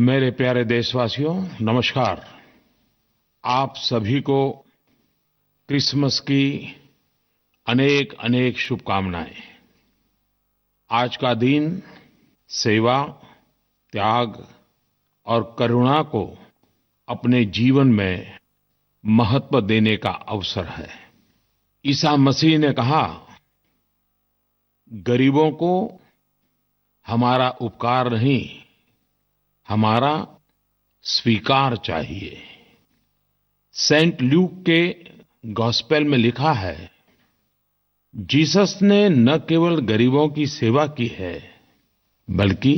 मेरे प्यारे देशवासियों, नमस्कार। आप सभी को क्रिसमस की अनेक अनेक शुभकामनाएं। आज का दिन सेवा, त्याग और करुणा को अपने जीवन में महत्व देने का अवसर है। ईसा मसीह ने कहा, गरीबों को हमारा उपकार नहीं, हमारा स्वीकार चाहिए। सेंट ल्यूक के गॉस्पेल में लिखा है, जीसस ने न केवल गरीबों की सेवा की है, बल्कि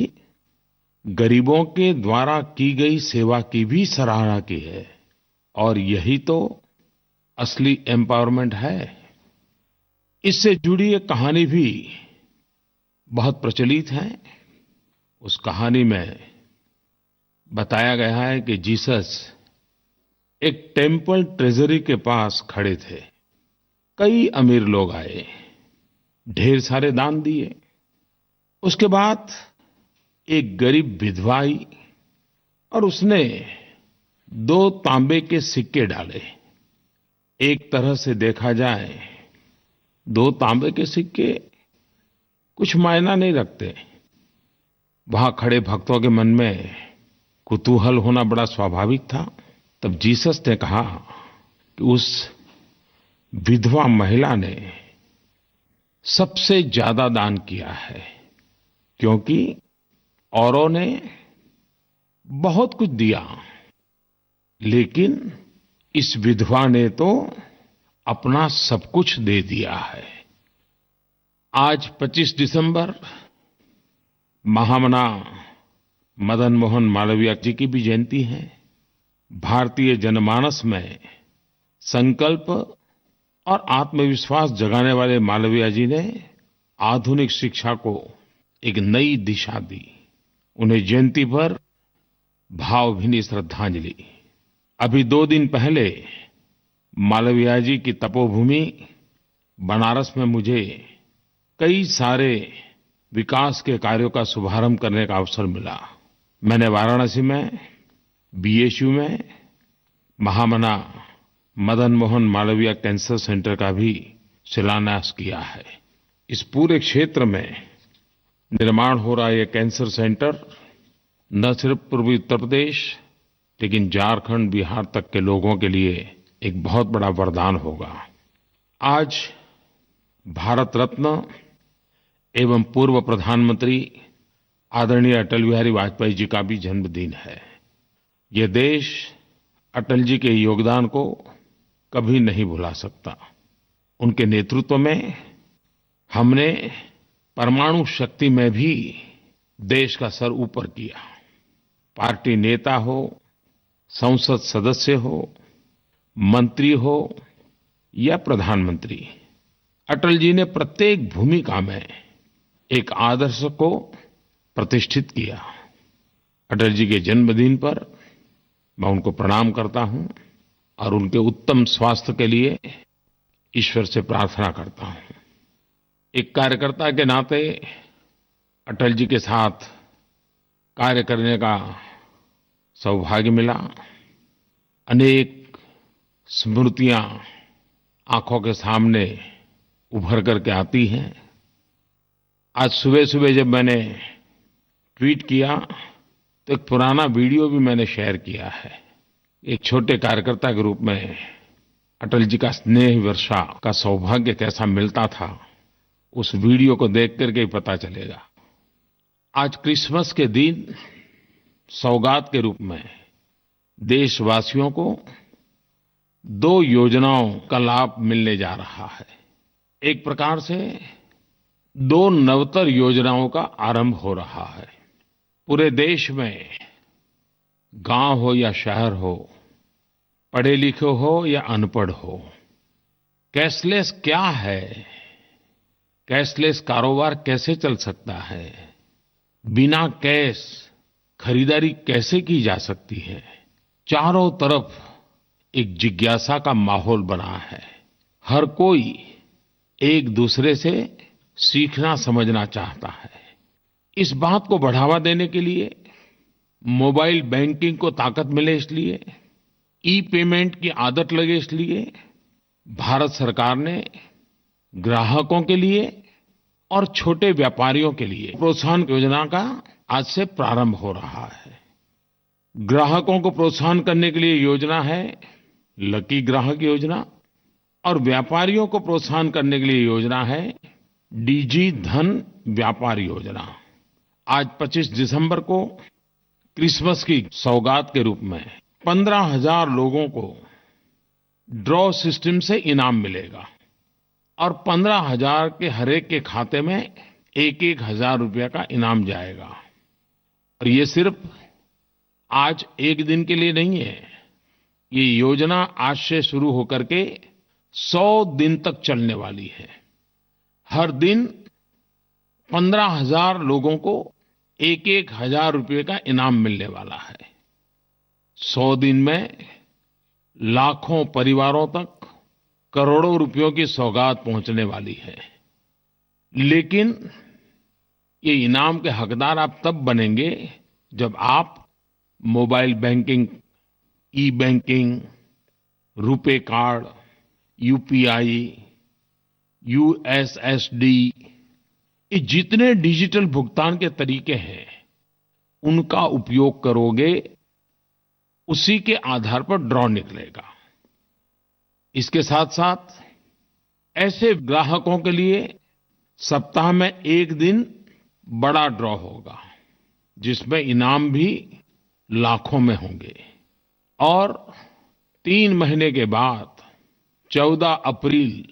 गरीबों के द्वारा की गई सेवा की भी सराहना की है। और यही तो असली एम्पावरमेंट है। इससे जुड़ी एक कहानी भी बहुत प्रचलित है। उस कहानी में बताया गया है कि जीसस एक टेम्पल ट्रेजरी के पास खड़े थे। कई अमीर लोग आए, ढेर सारे दान दिए। उसके बाद एक गरीब विधवा आई और उसने 2 तांबे के सिक्के डाले। एक तरह से देखा जाए 2 तांबे के सिक्के कुछ मायना नहीं रखते। वहां खड़े भक्तों के मन में कुतूहल होना बड़ा स्वाभाविक था। तब जीसस ने कहा कि उस विधवा महिला ने सबसे ज्यादा दान किया है, क्योंकि औरों ने बहुत कुछ दिया, लेकिन इस विधवा ने तो अपना सब कुछ दे दिया है। आज 25 दिसंबर महामना मदन मोहन मालवीय जी की भी जयंती है। भारतीय जनमानस में संकल्प और आत्मविश्वास जगाने वाले मालवीय जी ने आधुनिक शिक्षा को एक नई दिशा दी। उन्हें जयंती पर भावभीनी श्रद्धांजलि। अभी 2 दिन पहले मालवीय जी की तपोभूमि बनारस में मुझे कई सारे विकास के कार्यों का शुभारंभ करने का अवसर मिला। मैंने वाराणसी में बीएचयू में महामना मदन मोहन मालवीय कैंसर सेंटर का भी शिलान्यास किया है। इस पूरे क्षेत्र में निर्माण हो रहा ये कैंसर सेंटर न सिर्फ पूर्वी उत्तर प्रदेश, लेकिन झारखंड, बिहार तक के लोगों के लिए एक बहुत बड़ा वरदान होगा। आज भारत रत्न एवं पूर्व प्रधानमंत्री आदरणीय अटल बिहारी वाजपेयी जी का भी जन्मदिन है। ये देश अटल जी के योगदान को कभी नहीं भुला सकता। उनके नेतृत्व में हमने परमाणु शक्ति में भी देश का सर ऊपर किया। पार्टी नेता हो, संसद सदस्य हो, मंत्री हो या प्रधानमंत्री, अटल जी ने प्रत्येक भूमिका में एक आदर्श को प्रतिष्ठित किया। अटल जी के जन्मदिन पर मैं उनको प्रणाम करता हूं और उनके उत्तम स्वास्थ्य के लिए ईश्वर से प्रार्थना करता हूं। एक कार्यकर्ता के नाते अटल जी के साथ कार्य करने का सौभाग्य मिला। अनेक स्मृतियां आंखों के सामने उभर करके आती हैं। आज सुबह-सुबह जब मैंने ट्वीट किया तो एक पुराना वीडियो भी मैंने शेयर किया है। एक छोटे कार्यकर्ता के रूप में अटल जी का स्नेह वर्षा का सौभाग्य कैसा मिलता था, उस वीडियो को देख करके ही पता चलेगा। आज क्रिसमस के दिन सौगात के रूप में देशवासियों को 2 योजनाओं का लाभ मिलने जा रहा है। एक प्रकार से 2 नवतर योजनाओं का आरंभ हो रहा है। पूरे देश में गांव हो या शहर हो, पढ़े लिखे हो या अनपढ़ हो, कैशलेस क्या है, कैशलेस कारोबार कैसे चल सकता है, बिना कैश खरीदारी कैसे की जा सकती है, चारों तरफ एक जिज्ञासा का माहौल बना है। हर कोई एक दूसरे से सीखना समझना चाहता है। इस बात को बढ़ावा देने के लिए मोबाइल बैंकिंग को ताकत मिले इसलिए, ई पेमेंट की आदत लगे इसलिए भारत सरकार ने ग्राहकों के लिए और छोटे व्यापारियों के लिए प्रोत्साहन योजना का आज से प्रारंभ हो रहा है। ग्राहकों को प्रोत्साहन करने के लिए योजना है लकी ग्राहक योजना और व्यापारियों को प्रोत्साहन करने के लिए योजना है डिजी धन व्यापार योजना। आज 25 दिसंबर को क्रिसमस की सौगात के रूप में 15,000 लोगों को ड्रॉ सिस्टम से इनाम मिलेगा और 15,000 के हर एक के खाते में एक-एक हजार रुपये का इनाम जाएगा। और ये सिर्फ आज एक दिन के लिए नहीं है, ये योजना आज से शुरू होकर के 100 दिन तक चलने वाली है। हर दिन 15,000 लोगों को एक-एक हजार रुपये का इनाम मिलने वाला है। 100 दिन में लाखों परिवारों तक करोड़ों रुपयों की सौगात पहुंचने वाली है। लेकिन ये इनाम के हकदार आप तब बनेंगे जब आप mobile banking, e banking, RuPay card, UPI, USSD, ये जितने डिजिटल भुगतान के तरीके हैं उनका उपयोग करोगे, उसी के आधार पर ड्रॉ निकलेगा। इसके साथ-साथ ऐसे ग्राहकों के लिए सप्ताह में एक दिन बड़ा ड्रॉ होगा, जिसमें इनाम भी लाखों में होंगे। और 3 महीने के बाद 14 अप्रैल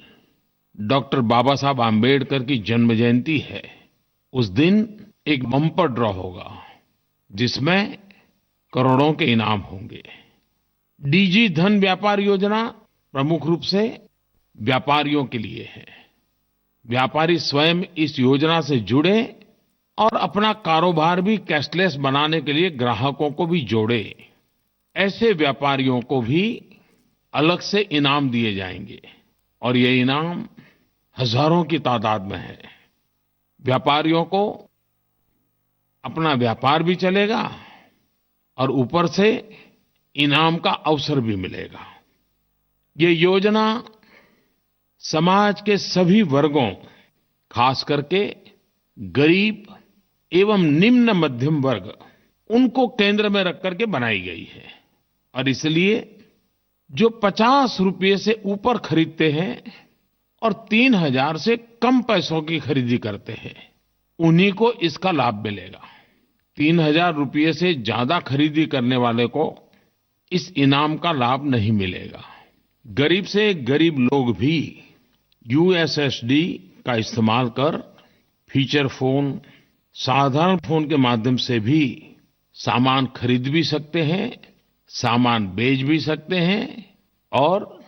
डॉक्टर बाबा साहब आम्बेडकर की जन्म जयंती है। उस दिन एक बम्पर ड्रॉ होगा, जिसमें करोड़ों के इनाम होंगे। डिजी धन व्यापार योजना प्रमुख रूप से व्यापारियों के लिए है। व्यापारी स्वयं इस योजना से जुड़े और अपना कारोबार भी कैशलेस बनाने के लिए ग्राहकों को भी जोड़े। ऐसे व्यापारियों को भी अलग से इनाम दिए जाएंगे और ये इनाम हजारों की तादाद में है। व्यापारियों को अपना व्यापार भी चलेगा और ऊपर से इनाम का अवसर भी मिलेगा। ये योजना समाज के सभी वर्गों, खास करके गरीब एवं निम्न मध्यम वर्ग, उनको केंद्र में रख करके बनाई गई है। और इसलिए जो 50 रुपये से ऊपर खरीदते हैं और 3,000 से कम पैसों की खरीदी करते हैं, उन्हीं को इसका लाभ मिलेगा। 3,000 रुपये से ज्यादा खरीदी करने वाले को इस इनाम का लाभ नहीं मिलेगा। गरीब से गरीब लोग भी यूएसएसडी का इस्तेमाल कर फीचर फोन, साधारण फोन के माध्यम से भी सामान खरीद भी सकते हैं, सामान बेच भी सकते हैं और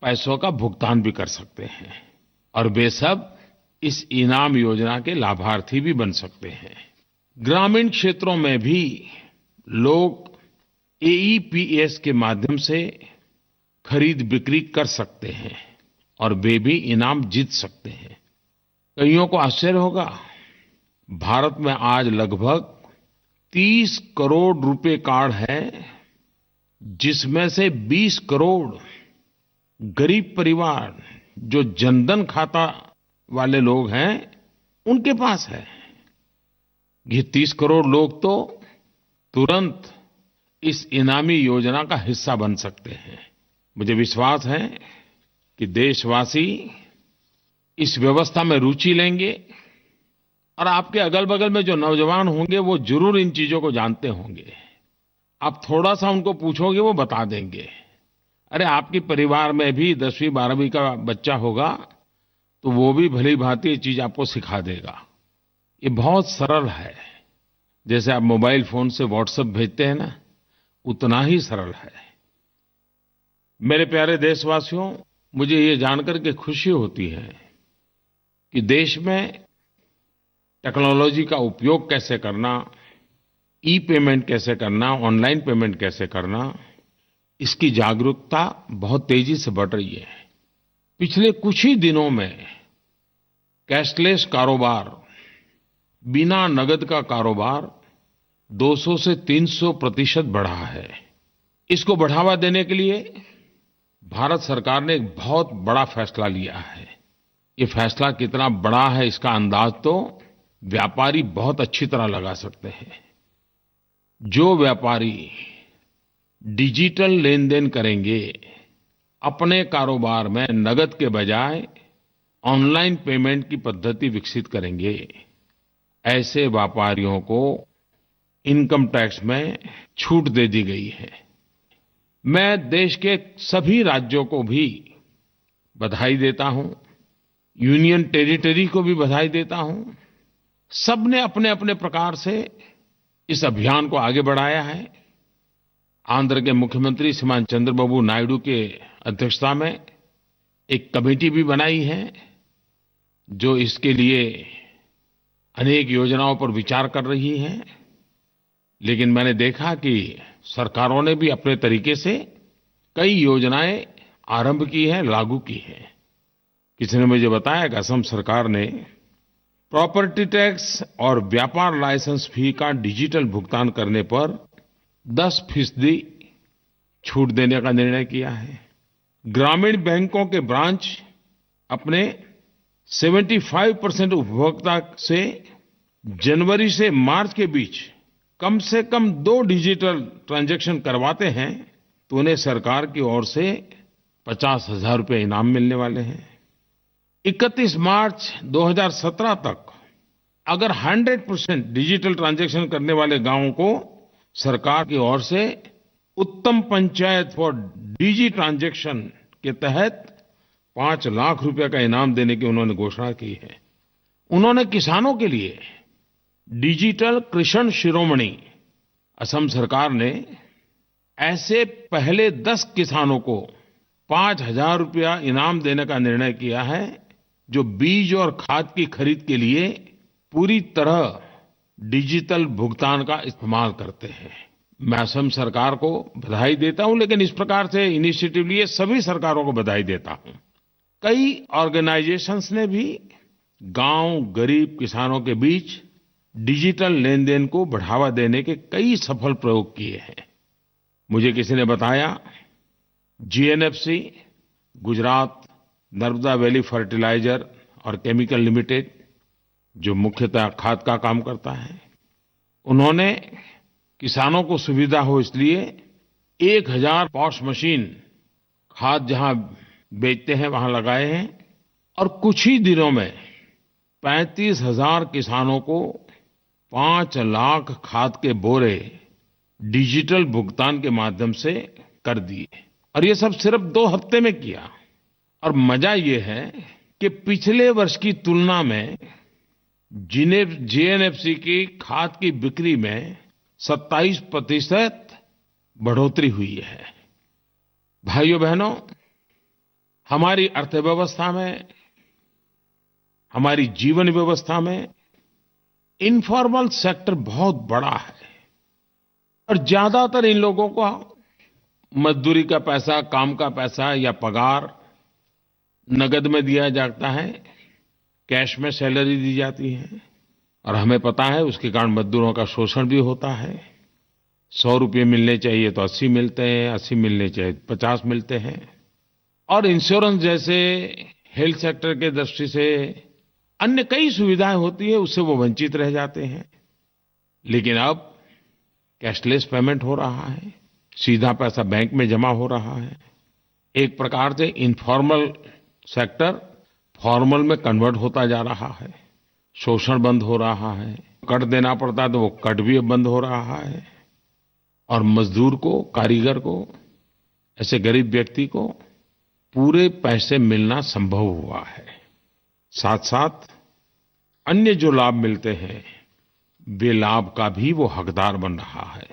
पैसों का भुगतान भी कर सकते हैं। और वे सब इस इनाम योजना के लाभार्थी भी बन सकते हैं। ग्रामीण क्षेत्रों में भी लोग एईपीएस के माध्यम से खरीद बिक्री कर सकते हैं और वे भी इनाम जीत सकते हैं। कईयों को आश्चर्य होगा, भारत में आज लगभग 30 करोड़ रुपए कार्ड हैं, जिसमें से 20 करोड़ गरीब परिवार जो जनधन खाता वाले लोग हैं, उनके पास है। ये 30 करोड़ लोग तो तुरंत इस इनामी योजना का हिस्सा बन सकते हैं। मुझे विश्वास है कि देशवासी इस व्यवस्था में रुचि लेंगे और आपके अगल-बगल में जो नौजवान होंगे वो जरूर इन चीजों को जानते होंगे। आप थोड़ा सा उनको पूछोगे, वो बता देंगे। अरे आपके परिवार में भी 10वीं 12वीं का बच्चा होगा तो वो भी भली भांति ये चीज आपको सिखा देगा। ये बहुत सरल है। जैसे आप मोबाइल फोन से व्हाट्सएप भेजते हैं ना, उतना ही सरल है। मेरे प्यारे देशवासियों, मुझे ये जानकर के खुशी होती है कि देश में टेक्नोलॉजी का उपयोग कैसे करना, ई पेमेंट कैसे करना, ऑनलाइन पेमेंट कैसे करना, इसकी जागरूकता बहुत तेजी से बढ़ रही है। पिछले कुछ ही दिनों में कैशलेस कारोबार, बिना नगद का कारोबार 200 से 300% बढ़ा है। इसको बढ़ावा देने के लिए भारत सरकार ने एक बहुत बड़ा फैसला लिया है। ये फैसला कितना बड़ा है इसका अंदाज तो व्यापारी बहुत अच्छी तरह लगा सकते हैं। जो व्यापारी डिजिटल लेनदेन करेंगे, अपने कारोबार में नगद के बजाय ऑनलाइन पेमेंट की पद्धति विकसित करेंगे, ऐसे व्यापारियों को इनकम टैक्स में छूट दे दी गई है। मैं देश के सभी राज्यों को भी बधाई देता हूं, यूनियन टेरिटरी को भी बधाई देता हूं। सबने अपने-अपने प्रकार से इस अभियान को आगे बढ़ाया है। आंध्र के मुख्यमंत्री श्रीमान चंद्रबाबू नायडू के अध्यक्षता में एक कमेटी भी बनाई है, जो इसके लिए अनेक योजनाओं पर विचार कर रही है। लेकिन मैंने देखा कि सरकारों ने भी अपने तरीके से कई योजनाएं आरंभ की हैं, लागू की हैं। किसी ने मुझे बताया कि असम सरकार ने प्रॉपर्टी टैक्स और व्यापार लाइसेंस फी का डिजिटल भुगतान करने पर 10% छूट देने का निर्णय किया है। ग्रामीण बैंकों के ब्रांच अपने 75% उपभोक्ता से जनवरी से मार्च के बीच कम से कम 2 डिजिटल ट्रांजैक्शन करवाते हैं तो उन्हें सरकार की ओर से 50,000 रुपये इनाम मिलने वाले हैं। 31 मार्च 2017 तक अगर 100% डिजिटल ट्रांजैक्शन करने वाले गांवों को सरकार की ओर से उत्तम पंचायत फॉर डिजी ट्रांजैक्शन के तहत 5 लाख रुपए का इनाम देने की उन्होंने घोषणा की है। उन्होंने किसानों के लिए डिजिटल कृषण शिरोमणि, असम सरकार ने ऐसे पहले 10 किसानों को 5,000 रुपया इनाम देने का निर्णय किया है, जो बीज और खाद की खरीद के लिए पूरी तरह डिजिटल भुगतान का इस्तेमाल करते हैं। मैं असम सरकार को बधाई देता हूं, लेकिन इस प्रकार से इनिशिएटिव लिए सभी सरकारों को बधाई देता हूं। कई ऑर्गेनाइजेशंस ने भी गांव गरीब किसानों के बीच डिजिटल लेनदेन को बढ़ावा देने के कई सफल प्रयोग किए हैं। मुझे किसी ने बताया, GNFC, Gujarat Narmada valley fertilizer और केमिकल लिमिटेड, जो मुख्यतः खाद का काम करता है, उन्होंने किसानों को सुविधा हो इसलिए 1000 पॉश मशीन खाद जहां बेचते हैं वहां लगाए हैं और कुछ ही दिनों में 35,000 किसानों को 5 लाख खाद के बोरे डिजिटल भुगतान के माध्यम से कर दिए। और ये सब सिर्फ 2 हफ्ते में किया। और मजा ये है कि पिछले वर्ष की तुलना में जीएनएफसी की खाद की बिक्री में 27% बढ़ोतरी हुई है। भाइयों बहनों, हमारी अर्थव्यवस्था में, हमारी जीवन व्यवस्था में इनफॉर्मल सेक्टर बहुत बड़ा है और ज्यादातर इन लोगों को मजदूरी का पैसा, काम का पैसा या पगार नगद में दिया जाता है, कैश में सैलरी दी जाती है। और हमें पता है उसके कारण मजदूरों का शोषण भी होता है। 100 रुपये मिलने चाहिए तो 80 मिलते हैं, 80 मिलने चाहिए 50 मिलते हैं। और इंश्योरेंस जैसे हेल्थ सेक्टर के दृष्टि से अन्य कई सुविधाएं होती है, उससे वो वंचित रह जाते हैं। लेकिन अब कैशलेस पेमेंट हो रहा है, सीधा पैसा बैंक में जमा हो रहा है। एक प्रकार से इनफॉर्मल सेक्टर फॉर्मल में कन्वर्ट होता जा रहा है। शोषण बंद हो रहा है। कट देना पड़ता है तो वो कट भी अब बंद हो रहा है। और मजदूर को, कारीगर को, ऐसे गरीब व्यक्ति को पूरे पैसे मिलना संभव हुआ है। साथ-साथ अन्य जो लाभ मिलते हैं, वे लाभ का भी वो हकदार बन रहा है।